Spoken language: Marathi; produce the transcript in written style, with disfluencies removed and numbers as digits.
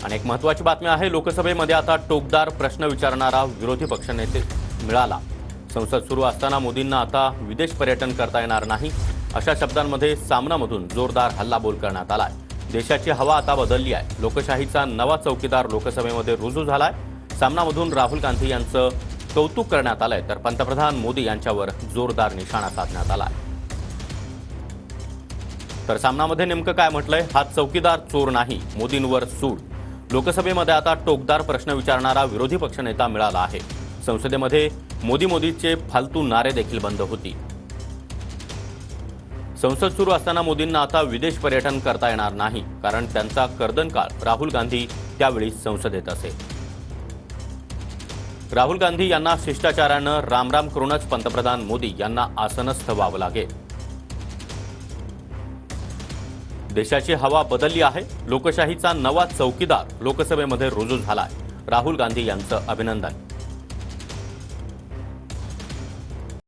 आणि एक महत्त्वाची बातमी आहे, लोकसभेमध्ये आता टोकदार प्रश्न विचारणारा विरोधी पक्षनेते मिळाला। संसद सुरू असताना मोदींना आता विदेश पर्यटन करता येणार नाही, अशा शब्दांमध्ये सामनामधून जोरदार हल्लाबोल करण्यात आलाय। देशाची हवा आता बदलली आहे, लोकशाहीचा नवा चौकीदार लोकसभेमध्ये रुजू झालाय। सामनामधून राहुल गांधी यांचं कौतुक करण्यात आलंय, तर पंतप्रधान मोदी यांच्यावर जोरदार निशाणा साधण्यात आलाय। तर सामनामध्ये नेमकं काय म्हटलंय, हा चौकीदार चोर नाही, मोदींवर सूड। लोकसभेमध्ये आता टोकदार प्रश्न विचारणारा विरोधी पक्षनेता मिळाला आहे। संसदेमध्ये मोदीचे फालतू नारे देखील बंद होतील। संसद सुरू असताना मोदींना आता विदेश पर्यटन करता येणार नाही, कारण त्यांचा कर्दनकाळ राहुल गांधी त्यावेळी संसदेत असेल। राहुल गांधी यांना शिष्टाचारानं रामराम करूनच पंतप्रधान मोदी यांना आसनस्थ व्हावं लागेल। देशाची हवा बदलली आहे, लोकशाहीचा नवा चौकीदार लोकसभेमध्ये रुजू झालाय। राहुल गांधी यांचं अभिनंदन।